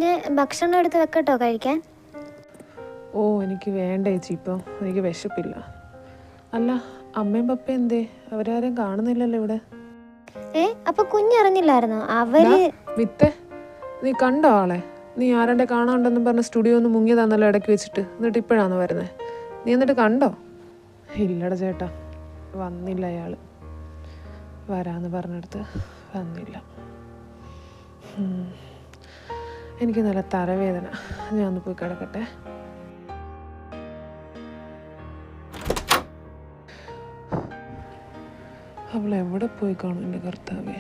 പിന്നെ ഭക്ഷണം എടുത്ത് വെക്കട്ടോ കഴിക്കാൻ? ഓ എനിക്ക് വേണ്ട ചേച്ചി, ഇപ്പം എനിക്ക് വിശപ്പില്ല. അല്ല, അമ്മയും പപ്പയും എന്തേ? അവരാരും കാണുന്നില്ലല്ലോ ഇവിടെ. അപ്പൊ കുഞ്ഞറിഞ്ഞില്ലായിരുന്നോ? അവര് വിത്തെ, നീ കണ്ടോ ആളെ? നീ ആരണ്ടെ കാണാണ്ടെന്നും പറഞ്ഞ സ്റ്റുഡിയോ ഒന്ന് മുങ്ങിയതാന്നല്ലോ ഇടയ്ക്ക് വെച്ചിട്ട്. എന്നിട്ട് ഇപ്പോഴാണ് വരുന്നത്. നീ എന്നിട്ട് കണ്ടോ? ഇല്ലട ചേട്ടാ, വന്നില്ല അയാൾ. വരാന്ന് പറഞ്ഞെടുത്ത് വന്നില്ല. എനിക്ക് നല്ല തലവേദന, ഞാൻ ഒന്ന് പോയി കിടക്കട്ടെ. അവൾ എവിടെ പോയി കാണും എൻ്റെ കർത്താവേ?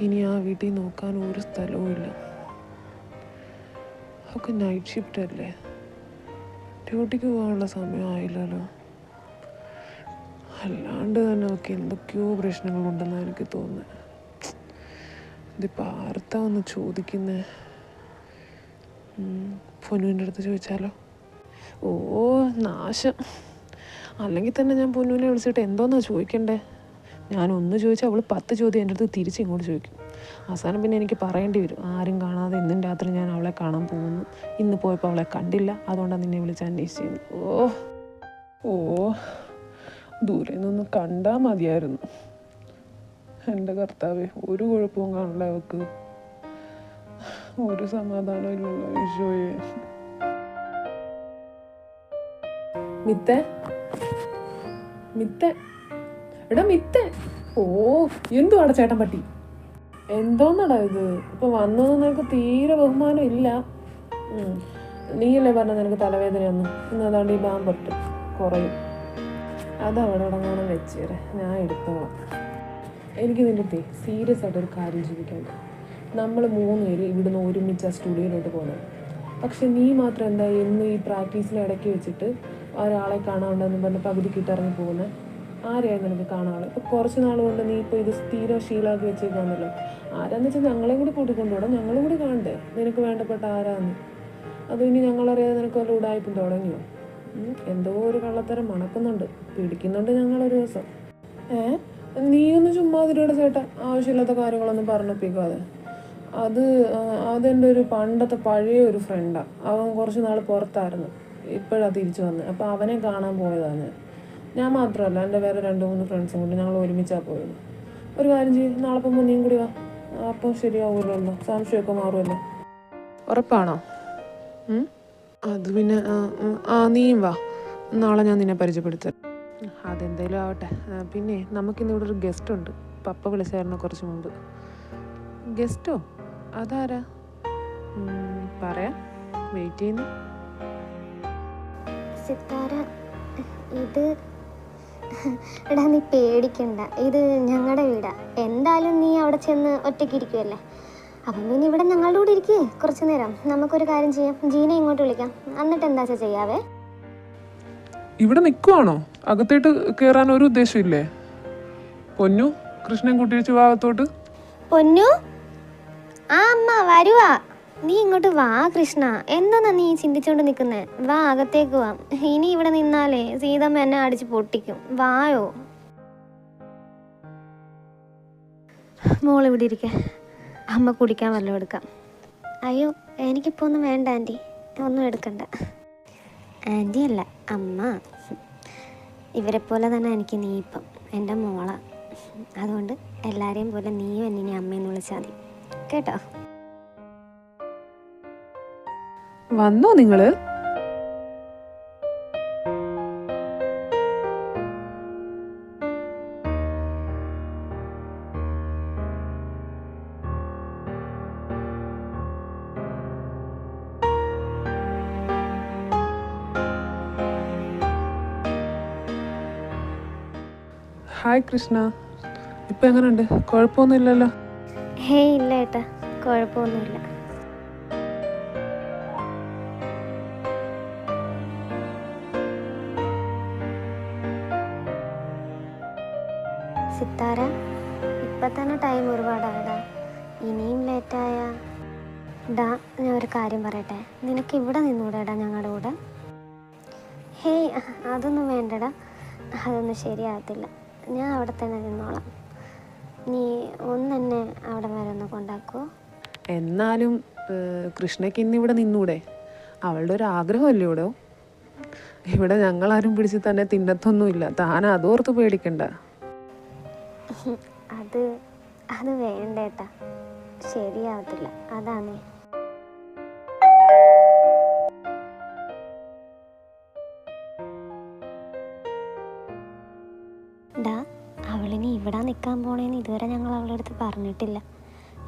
ഇനി ആ വീട്ടിൽ നോക്കാൻ ഒരു സ്ഥലവും ഇല്ല. ഒക്കെ നൈറ്റ് ഷിഫ്റ്റ് അല്ലേ, ഡ്യൂട്ടിക്ക് പോകാനുള്ള സമയമായില്ലല്ലോ. അല്ലാണ്ട് തന്നെ ഒക്കെ എന്തൊക്കെയോ പ്രശ്നങ്ങളുണ്ടെന്നാണ് എനിക്ക് തോന്നുന്നത്. ഇതിപ്പോൾ ആർത്താ ഒന്ന് ചോദിക്കുന്നേ? പൊന്നുവിൻ്റെ അടുത്ത് ചോദിച്ചാലോ? ഓ നാശം. അല്ലെങ്കിൽ തന്നെ ഞാൻ പൊന്നുവിനെ വിളിച്ചിട്ട് എന്തോന്നാ ചോദിക്കണ്ടേ? ഞാനൊന്ന് ചോദിച്ചാൽ അവൾ 10 ചോദ്യം എൻ്റെ അടുത്ത് തിരിച്ചിങ്ങോട്ട് ചോദിക്കും. അവസാനം പിന്നെ എനിക്ക് പറയേണ്ടി വരും, ആരും കാണാതെ ഇന്നും രാത്രി ഞാൻ അവളെ കാണാൻ പോകുന്നു, ഇന്ന് പോയപ്പോൾ അവളെ കണ്ടില്ല, അതുകൊണ്ടാണ് നിന്നെ വിളിച്ച് അന്വേഷിച്ചത്. ഓ ദൂരെ നിന്ന് കണ്ടാൽ മതിയായിരുന്നു. എൻ്റെ കർത്താവേ, ഒരു കുഴപ്പവും കാണില്ല അവൾക്ക്. ഒരു സമാധാനം ഇല്ലല്ലോ ഈശോയെ. മിത്തേ, മിത്തേ, എടാ മിത്തേ. ഓ എന്തുവാടാ ചേട്ടൻ പറ്റി? എന്തോന്നടാ ഇത്? ഇപ്പൊ വന്നൊന്നും നിനക്ക് തീരെ ബഹുമാനം ഇല്ല. നീയല്ലേ പറഞ്ഞ നിനക്ക് തലവേദനയൊന്നും? ഇന്ന് അതാണ്ട് ഈ ബാമ്പൊട്ട് കുറയും. അതവിടെ ഉടങ്ങാനും വെച്ചേരെ, ഞാൻ എടുത്തോളാം. എനിക്ക് നിൻ്റെ സീരിയസ് ആയിട്ടൊരു കാര്യം ചോദിക്കാണ്ട്. നമ്മൾ 3 പേര് ഇവിടുന്ന് ഒരുമിച്ച് ആ സ്റ്റുഡിയോയിലോട്ട് പോകുന്നത്. പക്ഷെ നീ മാത്രം എന്താ എന്നും ഈ പ്രാക്ടീസിനെ ഇടയ്ക്ക് വെച്ചിട്ട് ഒരാളെ കാണാണ്ടെന്ന് പറഞ്ഞ് പകുതിക്കിട്ട് ഇറങ്ങി പോകുന്നത്? ആരെയായിരുന്നു നിനക്ക് കാണാനുള്ളത്? ഇപ്പോൾ കുറച്ച് നാൾ കൊണ്ട് നീ ഇപ്പോൾ ഇത് സ്ഥിരം ശീലമാക്കി വെച്ചേക്കാന്നല്ലോ. ആരാന്ന് വെച്ചാൽ ഞങ്ങളെയും കൂടി കൂട്ടിക്കൊണ്ടുപോടാ, ഞങ്ങളും കൂടി കാണണ്ടേ നിനക്ക് വേണ്ടപ്പെട്ട ആരാന്ന്? അത് ഇനി ഞങ്ങളറിയാതെ നിനക്ക് വല്ല ഉടായ്പും തുടങ്ങിയോ? എന്തോ ഒരു കള്ളത്തരം മണക്കുന്നുണ്ട്, പിടിക്കുന്നുണ്ട് ഞങ്ങളൊരു ദിവസം. നീ ഒന്ന് ചുമ്മാതിരിയുടെ ചേട്ടാ, ആവശ്യമില്ലാത്ത കാര്യങ്ങളൊന്നും പറഞ്ഞിപ്പിക്കാതെ. അതെൻ്റെ ഒരു പണ്ടത്തെ പഴയ ഒരു ഫ്രണ്ടാണ്. അവൻ കുറച്ച് നാൾ പുറത്തായിരുന്നു, ഇപ്പോഴാണ് തിരിച്ചു വന്നത്. അപ്പോൾ അവനെ കാണാൻ പോയതാണ് ഞാൻ മാത്രമല്ല, എൻ്റെ വേറെ 2-3 ഫ്രണ്ട്സും കൊണ്ട് ഞങ്ങൾ ഒരുമിച്ചാണ് പോയത്. ഒരു കാര്യം ചെയ്യും, നാളെ പോകുമ്പോൾ നീയും കൂടി വാ, അപ്പം ശരിയാവുമല്ലോ, സംശയമൊക്കെ മാറുമല്ലോ. ഉറപ്പാണോ? അത് പിന്നെ നീയും വാ, നാളെ ഞാൻ നിന്നെ പരിചയപ്പെടുത്താം. അതെന്തായാലും ആവട്ടെ. പിന്നെ നമുക്കിന്ന് ഇവിടെ ഒരു ഗസ്റ്റ് ഉണ്ട്. പപ്പ വിളിച്ചായിരുന്നു കുറച്ച് മുമ്പ്. ഗസ്റ്റോ? അതാരാ? പറയാം, വെയിറ്റ് ചെയ്യുന്നു. സിത്താര, ഇത് എടാ നീ പേടിക്കണ്ട, ഇത് ഞങ്ങളുടെ വീടാ. എന്തായാലും നീ അവിടെ ചെന്ന് ഒറ്റയ്ക്ക് ഇരിക്കുമല്ലേ, അപ്പം പിന്നെ ഇവിടെ ഞങ്ങളുടെ കൂടെ ഇരിക്കേ കുറച്ച് നേരം. നമുക്കൊരു കാര്യം ചെയ്യാം, ജീനെ ഇങ്ങോട്ട് വിളിക്കാം, എന്നിട്ട് എന്താ ചെയ്യാവേ? ഇവിടെ നിൽക്കുവാണോ? അകത്തേട്ട് കയറാൻ ഒരു ഉദ്ദേശമില്ലേ? പൊന്നു, കൃഷ്ണൻ കുട്ടി വെച്ച് ഭാഗത്തോട്ട്. പൊന്നു, ആ അമ്മ വരുവാ. നീ ഇങ്ങോട്ട് വാ കൃഷ്ണ, എന്താ നീ ചിന്തിച്ചോണ്ട് നിൽക്കുന്നേ? വാ, അകത്തേക്ക് വാ. ഇനി ഇവിടെ നിന്നാലേ സീതമ്മ എന്നെ അടിച്ച് പൊട്ടിക്കും. വായോ മോൾ ഇവിടെ ഇരിക്കെ, അമ്മ കുടിക്കാൻ വല്ലതും എടുക്കാം. അയ്യോ എനിക്കിപ്പോൾ ഒന്നും വേണ്ട ആൻറ്റി, ഒന്നും എടുക്കണ്ട. ആൻറ്റി അല്ല അമ്മ. ഇവരെ പോലെ തന്നെ എനിക്ക് നീ ഇപ്പം എൻ്റെ മോളാ. അതുകൊണ്ട് എല്ലാവരെയും പോലെ നീയും എന്നെ അമ്മയെന്ന് വിളിച്ചാൽ മതി കേട്ടോ. വന്നോ നിങ്ങള്? ഹായ് കൃഷ്ണ, ഇപ്പൊ എങ്ങനെയുണ്ട്? കുഴപ്പമൊന്നുമില്ലല്ലോ? ഹേയ് ഇല്ല ഏട്ടാ, കുഴപ്പമൊന്നുമില്ല. സിത്താര, ഇപ്പം തന്നെ ടൈം ഒരുപാടായടാ, ഇനിയും ലേറ്റായ. ഡാ ഞാൻ ഒരു കാര്യം പറയട്ടെ, നിനക്ക് ഇവിടെ നിന്നൂടെടാ ഞങ്ങളുടെ കൂടെ? ഹേയ് അതൊന്നും വേണ്ടടാ, അതൊന്നും ശരിയാകത്തില്ല. ഞാൻ അവിടെ തന്നെ നിന്നോളാം. നീ ഒന്നെന്നെ അവിടെ വരെ ഒന്ന് കൊണ്ടാക്കുമോ? എന്നാലും കൃഷ്ണയ്ക്ക് ഇന്നിവിടെ നിന്നൂടെ? അവളുടെ ഒരു ആഗ്രഹമല്ലേ ഇവിടെ. ഇവിടെ ഞങ്ങളാരും പിടിച്ച് തന്നെ തിന്നത്തൊന്നുമില്ല. താൻ അതോർത്ത് പേടിക്കണ്ട. അത് അത് വേണ്ടേട്ടാ, ശരിയാവത്തില്ല. അതാണ് ഡാ, അവളിനി ഇവിടെ നിൽക്കാൻ പോണേന്ന് ഇതുവരെ ഞങ്ങൾ അവളുടെ അടുത്ത് പറഞ്ഞിട്ടില്ല.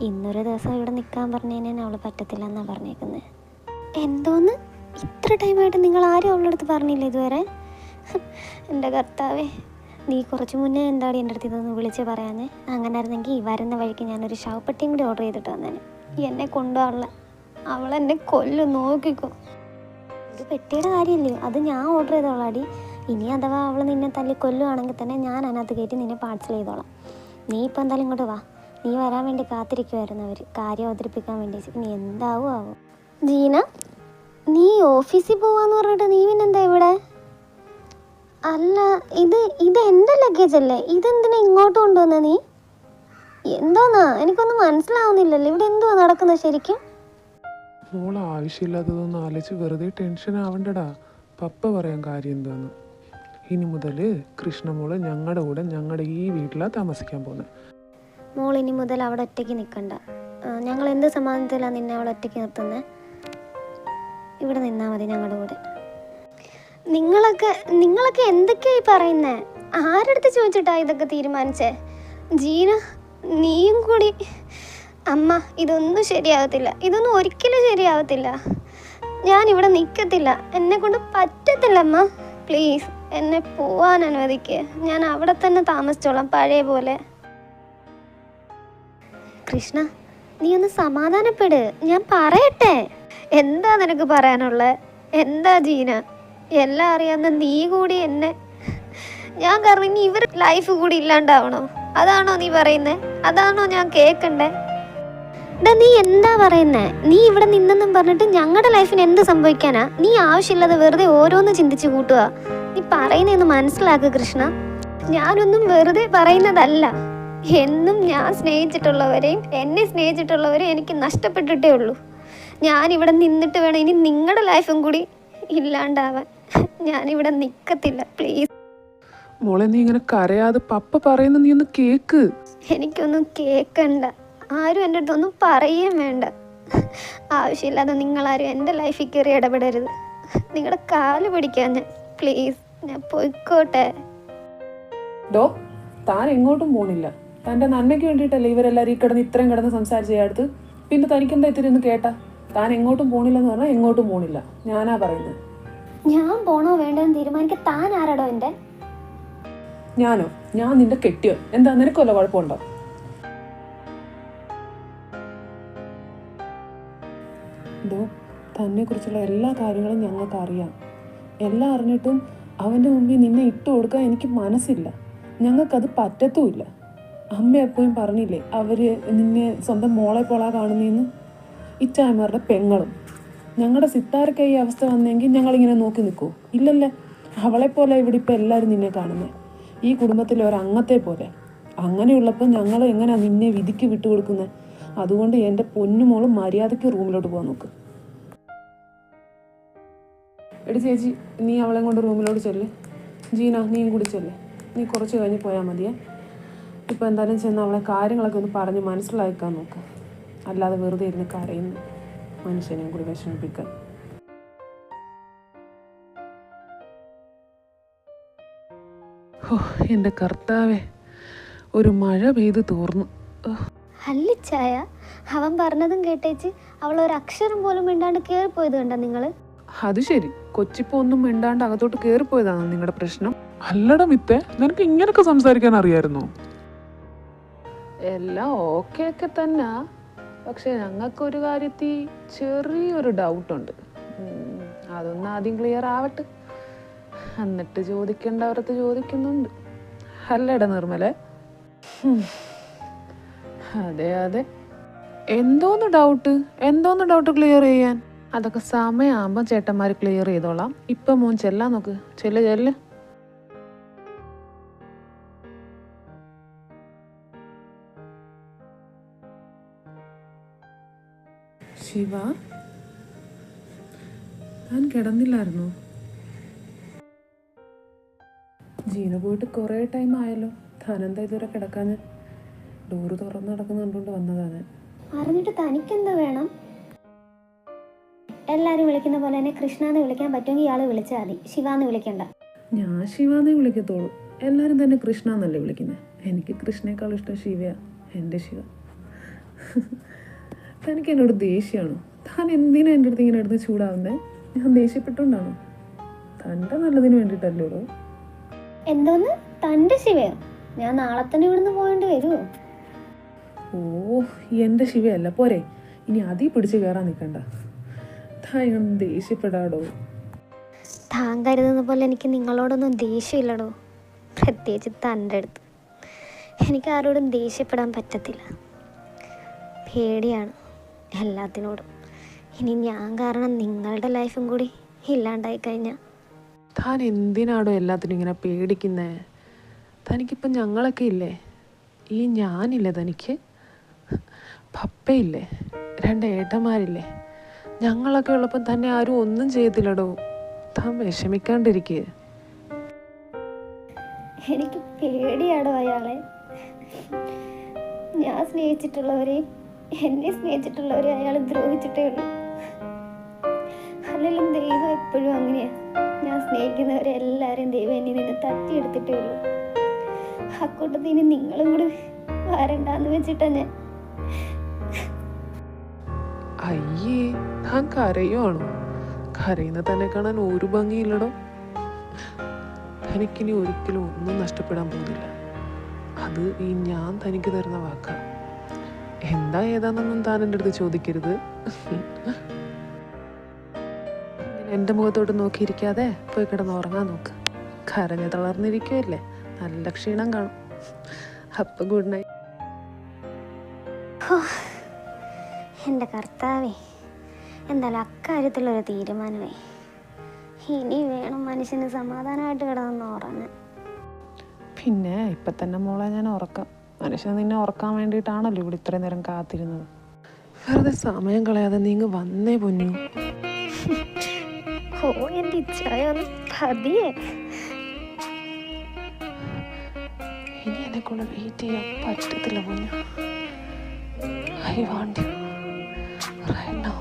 ഇന്നൊരു ദിവസം ഇവിടെ നിൽക്കാൻ പറഞ്ഞതിന് അവൾ പറ്റത്തില്ല എന്നാണ് പറഞ്ഞേക്കുന്നത്. എന്തോന്ന് ഇത്ര ടൈമായിട്ട് നിങ്ങൾ ആരും അവളുടെ അടുത്ത് പറഞ്ഞില്ല ഇതുവരെ? എൻ്റെ കർത്താവേ, നീ കുറച്ച് മുന്നേ എന്താടി എൻ്റെ അടുത്ത് ഇതൊന്ന് വിളിച്ച് പറയാനേ? അങ്ങനെ ആയിരുന്നെങ്കിൽ വരുന്ന വഴിക്ക് ഞാനൊരു ശവപ്പെട്ടിയും കൂടി ഓർഡർ ചെയ്തിട്ട് വന്നേനെ. എന്നെ കൊണ്ടുപോകാനുള്ള അവളെന്നെ കൊല്ലും, നോക്കിക്കോ. ഒരു പെട്ടിയുടെ കാര്യമില്ലേ, അത് ഞാൻ ഓർഡർ ചെയ്തോളാടി. ഇനി അഥവാ അവൾ നിന്നെ തല്ലി കൊല്ലുവാണെങ്കിൽ തന്നെ ഞാൻ അതിനകത്ത് കയറ്റി നിന്നെ പാഴ്സൽ ചെയ്തോളാം. നീ ഇപ്പം എന്തായാലും ഇങ്ങോട്ട് വാ. നീ വരാൻ വേണ്ടി കാത്തിരിക്കുമായിരുന്നു അവർ, കാര്യം അവതരിപ്പിക്കാൻ വേണ്ടി. ഇനി എന്താവും ആവും. ജീന, നീ ഓഫീസിൽ പോവാന്ന് പറഞ്ഞിട്ട് നീ പിന്നെന്താ ഇവിടെ? അല്ല, ഇത് എൻ്റെ ലഗേജ് അല്ലേ? ഇതെന്തിനാ ഇങ്ങോട്ട് കൊണ്ടുവന്ന നീ? എന്തോന്നാ എനിക്കൊന്നും മനസ്സിലാവുന്നില്ലല്ലോ. ഇവിടെ എന്തുവാ നടക്കുന്നത് ശരിക്കും? മോൾ ആവശ്യമില്ലാത്തതൊന്നും ആലോചിച്ച് വെറുതെ ടെൻഷൻ ആവണ്ടടാ. പപ്പ പറയാൻ കാര്യം എന്താന്ന്. ഇനി മുതൽ കൃഷ്ണമോള് ഞങ്ങളുടെ കൂടെ ഞങ്ങളുടെ ഈ വീട്ടിലാണ് താമസിക്കാൻ പോകുന്നത്. മോൾ ഇനി മുതൽ അവിടെ ഒറ്റയ്ക്ക് നിൽക്കണ്ട. ഞങ്ങൾ എന്ത് സമാധാനത്തിലാണ് നിന്നെ അവിടെ ഒറ്റയ്ക്ക് നിർത്തുന്നത്? ഇവിടെ നിന്നാൽ മതി ഞങ്ങളുടെ കൂടെ. നിങ്ങളൊക്കെ എന്തൊക്കെയായി പറയുന്നേ? ആരടുത്ത് ചോദിച്ചിട്ടാ ഇതൊക്കെ തീരുമാനിച്ചേ? ജീന, നീയും കൂടി. അമ്മ, ഇതൊന്നും ശരിയാവത്തില്ല. ഇതൊന്നും ഒരിക്കലും ശരിയാവത്തില്ല. ഞാനിവിടെ നിൽക്കത്തില്ല. എന്നെ കൊണ്ട് പറ്റത്തില്ല അമ്മ. പ്ലീസ് എന്നെ പോവാൻ അനുവദിക്കുക. ഞാൻ അവിടെ തന്നെ താമസിച്ചോളാം പഴയ പോലെ. കൃഷ്ണ, നീ ഒന്ന് സമാധാനപ്പെട്, ഞാൻ പറയട്ടെ. എന്താ നിനക്ക് പറയാനുള്ളത്? എന്താ ജീന? എല്ലാം അറിയാവുന്ന നീ കൂടി എന്നെ ഞാൻ കാരണം ഇനി ഇവർ ലൈഫ് കൂടി ഇല്ലാണ്ടാവണോ? അതാണോ നീ പറയുന്നത്? അതാണോ ഞാൻ കേൾക്കണ്ടേ? നീ എന്താ പറയുന്നേ? നീ ഇവിടെ നിന്നെന്നും പറഞ്ഞിട്ട് ഞങ്ങളുടെ ലൈഫിന് എന്ത് സംഭവിക്കാനാ? നീ ആവശ്യമില്ലാതെ വെറുതെ ഓരോന്ന് ചിന്തിച്ച് കൂട്ടുക. നീ പറയുന്നതെന്ന് മനസ്സിലാക്കുക കൃഷ്ണ. ഞാനൊന്നും വെറുതെ പറയുന്നതല്ല. എന്നും ഞാൻ സ്നേഹിച്ചിട്ടുള്ളവരെയും എന്നെ സ്നേഹിച്ചിട്ടുള്ളവരെയും എനിക്ക് നഷ്ടപ്പെട്ടിട്ടേ ഉള്ളൂ. ഞാനിവിടെ നിന്നിട്ട് വേണം ഇനി നിങ്ങളുടെ ലൈഫും കൂടി ഇല്ലാണ്ടാവാൻ. ഞാനിവിടെ നിൽക്കത്തില്ല, പ്ലീസ്. മോളെ, നീ ഇങ്ങനെ കരയാതെ പപ്പ പറയുന്ന നീ ഒന്ന് കേക്ക്. എനിക്കൊന്നും കേൾക്കണ്ട. ആരും എൻ്റെ അടുത്തൊന്നും പറയുകയും വേണ്ട. ആവശ്യമില്ലാതെ നിങ്ങളാരും എൻ്റെ ലൈഫിൽ കയറി ഇടപെടരുത്. നിങ്ങളുടെ കാല് പിടിക്കാൻ ഞാൻ, പ്ലീസ്. ഞാൻ പോയിക്കോട്ടെ. താൻ എങ്ങോട്ടും പോണില്ല. തൻ്റെ നന്മയ്ക്ക് വേണ്ടിയിട്ടല്ലേ ഇവരെല്ലാവരും ഈ കിടന്ന് ഇത്രയും കിടന്ന് സംസാരിച്ചടുത്ത്. പിന്നെ തനിക്കെന്താ ഇത്തിരി ഒന്ന് കേട്ടാ? താൻ എങ്ങോട്ടും പോണില്ലെന്ന് പറഞ്ഞാൽ എങ്ങോട്ടും പോണില്ല. ഞാനാ പറയുന്നത്. ഞാൻ പോണോ വേണ്ടെന്ന് തീരുമാനിക്കാൻ താൻ ആരാടോ എൻ്റെ? ഞാനോ? ഞാൻ നിന്റെ കെട്ടിയോ? എന്താ നിനക്കല്ലോ കുഴപ്പമുണ്ടോ? തന്നെ കുറിച്ചുള്ള എല്ലാ കാര്യങ്ങളും ഞങ്ങൾക്ക് അറിയാം. എല്ലാം അറിഞ്ഞിട്ടും അവൻ്റെ മുമ്പിൽ നിന്നെ ഇട്ട് കൊടുക്കാൻ എനിക്ക് മനസ്സില്ല. ഞങ്ങൾക്കത് പറ്റത്തുമില്ല. അമ്മ എപ്പോഴും പറഞ്ഞില്ലേ അവര് നിന്നെ സ്വന്തം മോളെ പോളാ കാണുന്നതെന്ന്. ഇച്ചായമാരുടെ പെങ്ങളും. ഞങ്ങളുടെ സിത്താരയ്ക്ക് ഈ അവസ്ഥ വന്നെങ്കിൽ ഞങ്ങളിങ്ങനെ നോക്കി നിൽക്കുമോ? ഇല്ലല്ലേ. അവളെപ്പോലെ ഇവിടെ ഇപ്പം എല്ലാവരും നിന്നെ കാണുന്നത്, ഈ കുടുംബത്തിലെ ഒരംഗത്തെ പോലെ. അങ്ങനെയുള്ളപ്പോൾ ഞങ്ങൾ എങ്ങനെയാണ് നിന്നെ വിധിക്ക് വിട്ടുകൊടുക്കുന്നത്? അതുകൊണ്ട് എൻ്റെ പൊന്നുമോളും മര്യാദയ്ക്ക് റൂമിലോട്ട് പോകാൻ നോക്ക്. എടി ചേച്ചി, നീ അവളെ കൊണ്ട് റൂമിലോട്ട് ചെല്ല്. ജീന, നീയും കൂടി ചെല്ല്. നീ കുറച്ച് കഴിഞ്ഞ് പോയാൽ മതിയേ. ഇപ്പം എന്തായാലും ചെന്ന് അവളെ കാര്യങ്ങളൊക്കെ ഒന്ന് പറഞ്ഞ് മനസ്സിലാക്കാൻ നോക്ക്. അല്ലാതെ വെറുതെ ഇരുന്ന് കരയുന്നു മനുഷ്യനെയും കൂടി വിഷമിപ്പിക്കാൻ. എൻ്റെ കർത്താവേ, ഒരു മഴ പെയ്ത് തോർന്നു. ഹല്ലിച്ചായ, അവൻ പറഞ്ഞതും കേട്ടേച്ച് അവൾ ഒരു അക്ഷരം പോലും മിണ്ടാണ്ട് കയറിപ്പോയത് കണ്ട നിങ്ങൾ? അത് ശരി, കൊച്ചിപ്പോ ഒന്നും മിണ്ടാണ്ട് അകത്തോട്ട് കയറിപ്പോയതാണോ നിങ്ങളുടെ പ്രശ്നം? അല്ലട മിത്തേ, നിനക്ക് ഇങ്ങനൊക്കെ സംസാരിക്കാൻ അറിയായിരുന്നോ? എല്ലാം ഓക്കെ ഒക്കെ തന്നെ. പക്ഷെ ഞങ്ങൾക്കൊരു കാര്യത്തിൽ ചെറിയൊരു ഡൗട്ടുണ്ട്. അതൊന്ന് ആദ്യം ക്ലിയർ ആവട്ടെ, എന്നിട്ട് ചോദിക്കേണ്ടവരത്ത് ചോദിക്കുന്നുണ്ട്. അല്ലേടാ നിർമ്മലേ? അതെ അതെ. എന്തോന്ന് ഡൗട്ട് ക്ലിയർ ചെയ്യാൻ? അതൊക്കെ സമയമാകുമ്പോൾ ചേട്ടന്മാർ ക്ലിയർ ചെയ്തോളാം. ഇപ്പം മോൻ ചെല്ലാൻ നോക്ക്. ചെല്ല്. ശിവ, താൻ കിടന്നില്ലായിരുന്നോ? ജീന പോയിട്ട് കുറേ ടൈം ആയല്ലോ, താനെന്താ ഇതുവരെ കിടക്കാഞ്ഞ്? ഡോറ് തുറന്ന് നടക്കുന്നുണ്ടോണ്ട് വന്നതാണ്. അറിഞ്ഞിട്ട് തനിക്കെന്ത് വേണം? എല്ലാവരും വിളിക്കുന്ന പോലെ തന്നെ കൃഷ്ണാന്ന് വിളിക്കാൻ പറ്റുമെങ്കിൽ ഇയാൾ വിളിച്ചാൽ മതി, ശിവാന്ന് വിളിക്കണ്ട. ഞാൻ ശിവാന്നേ വിളിക്കത്തോളൂ. എല്ലാവരും തന്നെ കൃഷ്ണ എന്നല്ലേ വിളിക്കുന്നത്. എനിക്ക് കൃഷ്ണേക്കാൾ ഇഷ്ടം ശിവയാ, എൻ്റെ ശിവ. തനിക്ക് എന്നോട് ദേഷ്യമാണോ? താൻ എന്തിനാ എൻ്റെ അടുത്ത് ഇങ്ങനെ എടുത്ത് ചൂടാവുന്നേ? ഞാൻ ദേഷ്യപ്പെട്ടുകൊണ്ടാണോ? തൻ്റെ നല്ലതിന് വേണ്ടിയിട്ടല്ലോ. എന്തോന്ന് തൻ്റെ ശിവയോ? ഞാൻ നാളെ തന്നെ ഇവിടുന്ന് പോകേണ്ടി വരുമോ? ഓ, എൻ്റെ ശിവയല്ല, പോരെ. ഇനി അതിൽ പിടിച്ച് കയറാൻ നിൽക്കണ്ട. താൻ ഇങ്ങനെ ദേഷ്യപ്പെടാടോ. താൻ കരുതുന്ന പോലെ എനിക്ക് നിങ്ങളോടൊന്നും ദേഷ്യമില്ലടോ, പ്രത്യേകിച്ച് തൻ്റെ അടുത്ത്. എനിക്ക് ആരോടും ദേഷ്യപ്പെടാൻ പറ്റത്തില്ല. പേടിയാണ് എല്ലാത്തിനോടും. ഇനി ഞാൻ കാരണം നിങ്ങളുടെ ലൈഫും കൂടി ഇല്ലാണ്ടായി കഴിഞ്ഞാൽ താൻ എന്തിനാടോ എല്ലാത്തിനും ഇങ്ങനെ പേടിക്കുന്നേ? തനിക്കിപ്പം ഞങ്ങളൊക്കെ ഇല്ലേ? ഈ ഞാനില്ലേ തനിക്ക്? പപ്പയില്ലേ? 2 ഏട്ടന്മാരില്ലേ? ഞങ്ങളൊക്കെ ഉള്ളപ്പം തന്നെ ആരും ഒന്നും ചെയ്യത്തില്ലടോ. താൻ വിഷമിക്കാണ്ടിരിക്കുക. എനിക്ക് പേടിയാടോ അയാളെ. ഞാൻ സ്നേഹിച്ചിട്ടുള്ളവരെ, എന്നെ സ്നേഹിച്ചിട്ടുള്ളവരെ അയാൾ ദ്രോഹിച്ചിട്ടേ ഉള്ളൂ. അല്ലെങ്കിലും ദൈവം എപ്പോഴും അങ്ങനെയാ. ഞാൻ സ്നേഹിക്കുന്നവരെ എല്ലാവരെയും ദൈവം എന്നിൽ നിന്ന് തട്ടിയെടുത്തിട്ടേ ഉള്ളൂ. അക്കൂട്ടത്തിൽ ഇനി നിങ്ങളും കൂടി വരണ്ടാന്ന് വെച്ചിട്ടാ ഞാൻ. അയ്യേ, താൻ കരയുവാണോ? കരയുന്ന തന്നെ കാണാൻ ഒരു ഭംഗിയില്ലടോ. തനിക്കിനി ഒരിക്കലും ഒന്നും നഷ്ടപ്പെടാൻ പോകുന്നില്ല. അത് ഈ ഞാൻ തനിക്ക് തരുന്ന വാക്കാ. എന്താ ഏതാണെന്നൊന്നും താൻ എൻ്റെ അടുത്ത് ചോദിക്കരുത്. എൻ്റെ മുഖത്തോട്ട് നോക്കിയിരിക്കാതെ പോയി കിടന്ന് ഉറങ്ങാൻ നോക്ക്. കരഞ്ഞ് തളർന്നിരിക്കുമല്ലേ, നല്ല ക്ഷീണം കാണും. അപ്പം ഗുഡ് നൈറ്റ്. എൻ്റെ കർത്താവേ, എന്തായാലും അക്കാര്യത്തിലൊരു തീരുമാനമേ. ഇനി വേണം മനുഷ്യന് സമാധാനമായിട്ട് കിടന്ന് ഉറങ്ങാൻ. പിന്നെ ഇപ്പം തന്നെ മോളെ ഞാൻ ഉറക്കാം. മനുഷ്യൻ നിന്നെ ഉറക്കാൻ വേണ്ടിയിട്ടാണല്ലോ ഇവിടെ ഇത്രയും നേരം കാത്തിരുന്നത്. വെറുതെ സമയം കളയാതെ നീ ഇങ്ങ് വന്നേ പൊന്നു. ഓ എൻ്റെ ഇച്ഛായൊന്ന് പതിയെ. ഇനി എന്നെ കൊണ്ട് വെയിറ്റ് ചെയ്യാൻ പറ്റത്തില്ല പൊന്നു. I want you right now.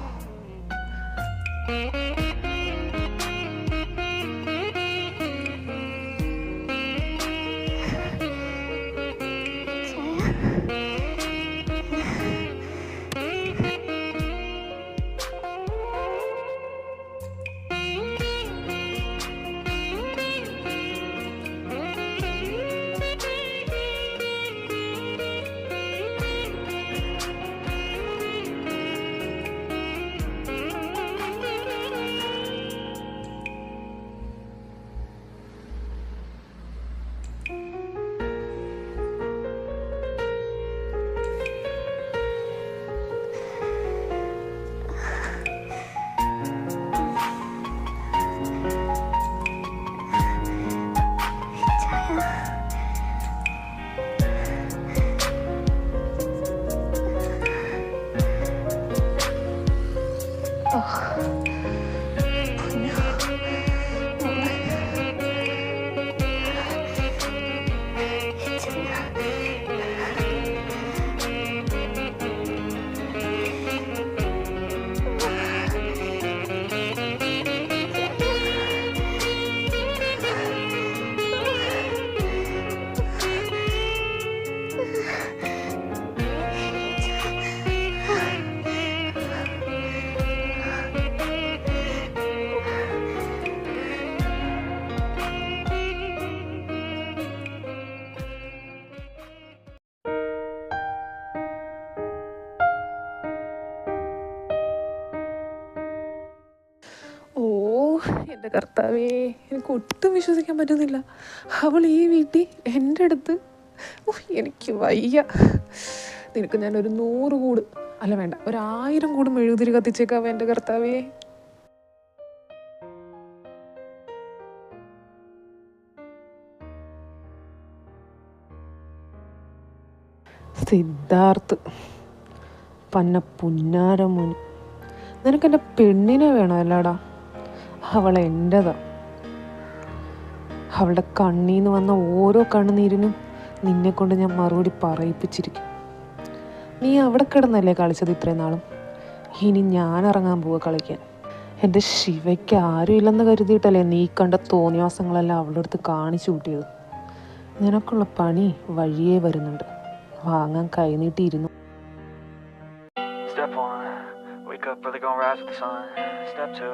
എൻ്റെ കർത്താവേ, എനിക്ക് ഒട്ടും വിശ്വസിക്കാൻ പറ്റുന്നില്ല. അവൾ ഈ വീട്ടിൽ എൻ്റെ അടുത്ത്. എനിക്ക് വയ്യ. നിനക്ക് ഞാനൊരു 100 കൂട്, അല്ല വേണ്ട, 1000 കൂട് മെഴുകുതിരി കത്തിച്ചേക്കാവേ എൻ്റെ കർത്താവേ. സിദ്ധാർത്ഥ് പന്ന പുന്നാരമോൻ, നിനക്കെൻ്റെ പെണ്ണിനെ വേണം അല്ലാടാ. അവൾ എൻ്റെതാ. അവളുടെ കണ്ണീന്ന് വന്ന ഓരോ കണ്ണുനീരിനും നിന്നെ കൊണ്ട് ഞാൻ മറുപടി പറയിപ്പിച്ചിരിക്കും. നീ അവിടെ കിടന്നല്ലേ കളിച്ചത് ഇത്രയും നാളും. ഇനി ഞാൻ ഇറങ്ങാൻ പോവുക കളിക്കാൻ. എൻ്റെ ശിവയ്ക്ക് ആരും ഇല്ലെന്ന് കരുതിയിട്ടല്ലേ നീ കണ്ട തോന്നിവാസങ്ങളെല്ലാം അവളുടെ അടുത്ത് കാണിച്ചു കൂട്ടിയത്. നിനക്കുള്ള പണി വഴിയേ വരുന്നുണ്ട്. വാങ്ങാൻ കൈനീട്ടിയിരുന്നു. Step 1, wake up early, gonna rise with the sun. Step 2,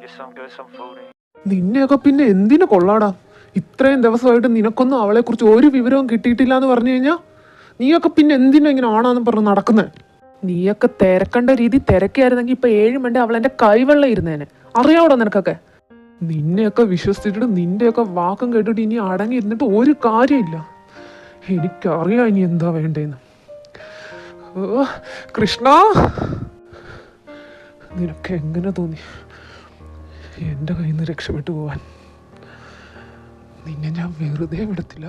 get some good, some food in. നിന്നെയൊക്കെ പിന്നെ എന്തിനു കൊള്ളാടാ? ഇത്രയും ദിവസമായിട്ട് നിനക്കൊന്നും അവളെ കുറിച്ച് ഒരു വിവരവും കിട്ടിയിട്ടില്ല എന്ന് പറഞ്ഞു കഴിഞ്ഞാൽ നീയൊക്കെ പിന്നെ എന്തിനാ ഇങ്ങനെ ആണാന്ന് പറഞ്ഞ് നടക്കുന്നത്? നീയൊക്കെ തിരക്കേണ്ട രീതി തിരക്കിയായിരുന്നെങ്കിൽ ഇപ്പൊ 7 മണി അവൾ എൻ്റെ കൈവെള്ള ഇരുന്നേനെ. അറിയാവോടാ നിനക്കൊക്കെ? നിന്നെയൊക്കെ വിശ്വസിച്ചിട്ട് നിന്റെയൊക്കെ വാക്കും കേട്ടിട്ട് ഇനി അടങ്ങി ഇരുന്നിട്ട് ഒരു കാര്യമില്ല. എനിക്കറിയാം ഇനി എന്താ വേണ്ടേന്ന്. ഓ കൃഷ്ണ, നിനക്ക് എങ്ങനെ തോന്നി എൻ്റെ കയ്യിൽ നിന്ന് രക്ഷപ്പെട്ടു പോവാൻ? നിന്നെ ഞാൻ വെറുതെ വിടത്തില്ല.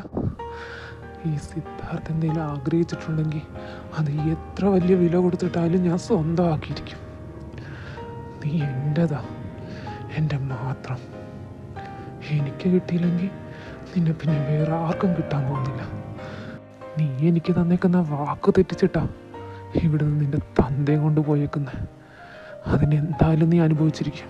ഈ സിദ്ധാർത്ഥ എന്തെങ്കിലും ആഗ്രഹിച്ചിട്ടുണ്ടെങ്കിൽ അത് എത്ര വലിയ വില കൊടുത്തിട്ടാലും ഞാൻ സ്വന്തമാക്കിയിരിക്കും. നീ എൻ്റെതാ, എൻ്റെ മാത്രം. എനിക്ക് കിട്ടിയില്ലെങ്കിൽ നിന്നെ പിന്നെ വേറെ ആർക്കും കിട്ടാൻ പോകുന്നില്ല. നീ എനിക്ക് തന്നേക്കുന്ന വാക്ക് തെറ്റിച്ചിട്ടാ ഇവിടെ നിന്ന് നിന്റെ തന്തയും കൊണ്ട് പോയേക്കുന്നത്. അതിനെന്തായാലും നീ അനുഭവിച്ചിരിക്കും.